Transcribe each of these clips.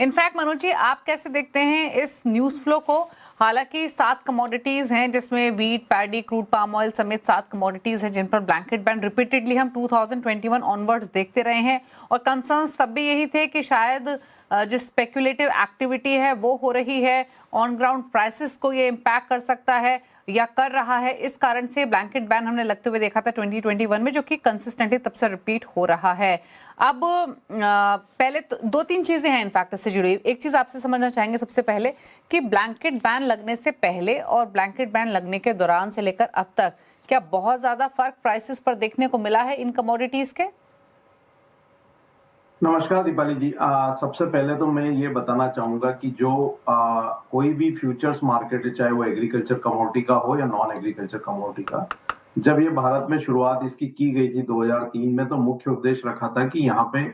In fact Manoj ji, आप कैसे देखते हैं इस न्यूज फ्लो को? हालांकि 7 कमोडिटीज हैं जिसमें wheat, paddy, crude palm oil समेत 7 कमोडिटीज हैं जिन पर ब्लैंकेट बैन रिपीटेडली हम 2021 ऑनवर्ड्स देखते रहे हैं, और कंसर्न्स तब भी यही थे कि शायद जो स्पेकुलेटिव एक्टिविटी है वो हो रही है, ऑन ग्राउंड प्राइसेस को ये इम्पैक्ट कर सकता है या कर रहा है। इस कारण से ब्लैंकेट बैन हमने लगते हुए देखा था 2021 में, जो कि कंसिस्टेंटली तब से रिपीट हो रहा है। अब पहले तो 2-3 चीजें हैं इनफैक्ट इससे जुड़ी। एक चीज आपसे समझना चाहेंगे सबसे पहले कि ब्लैंकेट बैन लगने से पहले और ब्लैंकेट बैन लगने के दौरान से लेकर अब तक क्या बहुत ज्यादा फर्क प्राइसेस पर देखने को मिला है इन कमोडिटीज के? नमस्कार दीपाली जी। सबसे पहले तो मैं ये बताना चाहूंगा कि जो कोई भी फ्यूचर्स मार्केट है, चाहे वो एग्रीकल्चर कमोडिटी का हो या नॉन एग्रीकल्चर कमोडिटी का, जब ये भारत में शुरुआत इसकी की गई थी 2003 में, तो मुख्य उद्देश्य रखा था कि यहाँ पे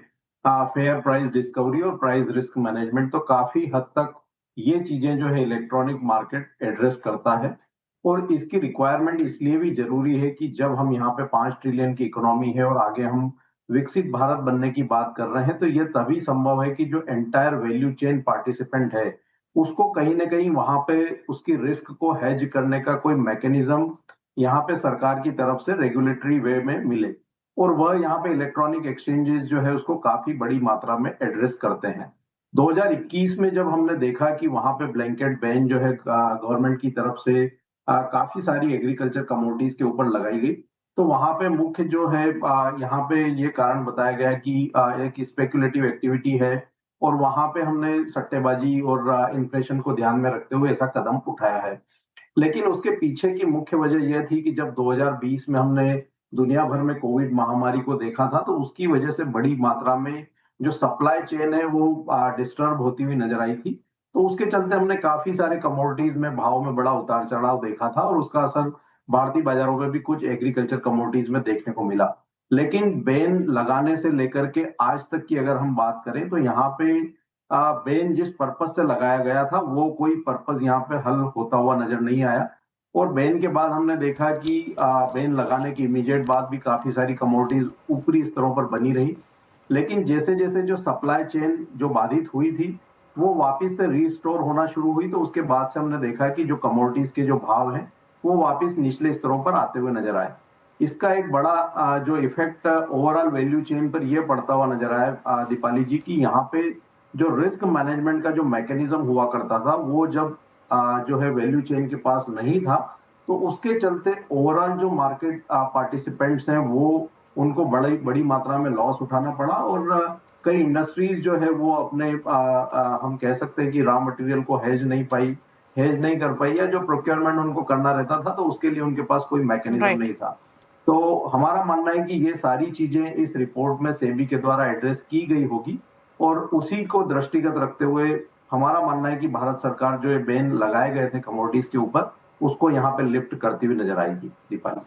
फेयर प्राइस डिस्कवरी और प्राइस रिस्क मैनेजमेंट, तो काफी हद तक ये चीजें जो है इलेक्ट्रॉनिक मार्केट एड्रेस करता है। और इसकी रिक्वायरमेंट इसलिए भी जरूरी है कि जब हम यहाँ पे 5 ट्रिलियन की इकोनॉमी है और आगे हम विकसित भारत बनने की बात कर रहे हैं, तो ये तभी संभव है कि जो एंटायर वैल्यू चेन पार्टिसिपेंट है उसको कहीं ना कहीं वहां पे उसकी रिस्क को हेज करने का कोई मैकेनिज्म यहाँ पे सरकार की तरफ से रेगुलेटरी वे में मिले। और वह यहाँ पे इलेक्ट्रॉनिक एक्सचेंजेस जो है उसको काफी बड़ी मात्रा में एड्रेस करते हैं। 2021 में जब हमने देखा कि वहां पे ब्लैंकेट बैन जो है गवर्नमेंट की तरफ से काफी सारी एग्रीकल्चर कमोडिटीज के ऊपर लगाई गई, तो वहां पे मुख्य जो है यहाँ पे ये कारण बताया गया कि एक स्पेकुलेटिव एक्टिविटी है, और वहां पे हमने सट्टेबाजी और इन्फ्लेशन को ध्यान में रखते हुए ऐसा कदम उठाया है। लेकिन उसके पीछे की मुख्य वजह यह थी कि जब 2020 में हमने दुनिया भर में कोविड महामारी को देखा था, तो उसकी वजह से बड़ी मात्रा में जो सप्लाई चेन है वो डिस्टर्ब होती हुई नजर आई थी। तो उसके चलते हमने काफी सारे कमोडिटीज में भाव में बड़ा उतार चढ़ाव देखा था, और उसका असर भारतीय बाजारों में भी कुछ एग्रीकल्चर कमोडिटीज में देखने को मिला। लेकिन बैन लगाने से लेकर के आज तक की अगर हम बात करें, तो यहाँ पे बैन जिस पर्पज से लगाया गया था वो कोई पर्पज यहाँ पे हल होता हुआ नजर नहीं आया। और बैन के बाद हमने देखा कि बैन लगाने की इमीडिएट बाद भी काफी सारी कमोडिटीज ऊपरी स्तरों पर बनी रही। लेकिन जैसे जैसे जो सप्लाई चेन जो बाधित हुई थी वो वापस से रीस्टोर होना शुरू हुई, तो उसके बाद से हमने देखा कि जो कमोडिटीज के जो भाव हैं वो वापस निचले स्तरों पर आते हुए नजर आए। इसका एक बड़ा जो इफेक्ट ओवरऑल वैल्यू चेन पर यह पड़ता हुआ नजर आया दीपाली जी, की यहाँ पे जो रिस्क मैनेजमेंट का जो मैकेनिज्म हुआ करता था वो जब जो है वैल्यू चेन के पास नहीं था, तो उसके चलते ओवरऑल जो मार्केट पार्टिसिपेंट्स हैं वो उनको बड़ी बड़ी मात्रा में लॉस उठाना पड़ा। और कई इंडस्ट्रीज जो है वो अपने हम कह सकते हैं कि रॉ मटेरियल को हेज नहीं कर पाई, या जो प्रोक्योरमेंट उनको करना रहता था तो उसके लिए उनके पास कोई मैकेनिज्म नहीं था। तो हमारा मानना है कि ये सारी चीजें इस रिपोर्ट में सेबी के द्वारा एड्रेस की गई होगी, और उसी को दृष्टिगत रखते हुए हमारा मानना है कि भारत सरकार जो ये बैन लगाए गए थे कमोडिटीज के ऊपर उसको यहाँ पे लिफ्ट करती हुई नजर आएगी। दीपाली।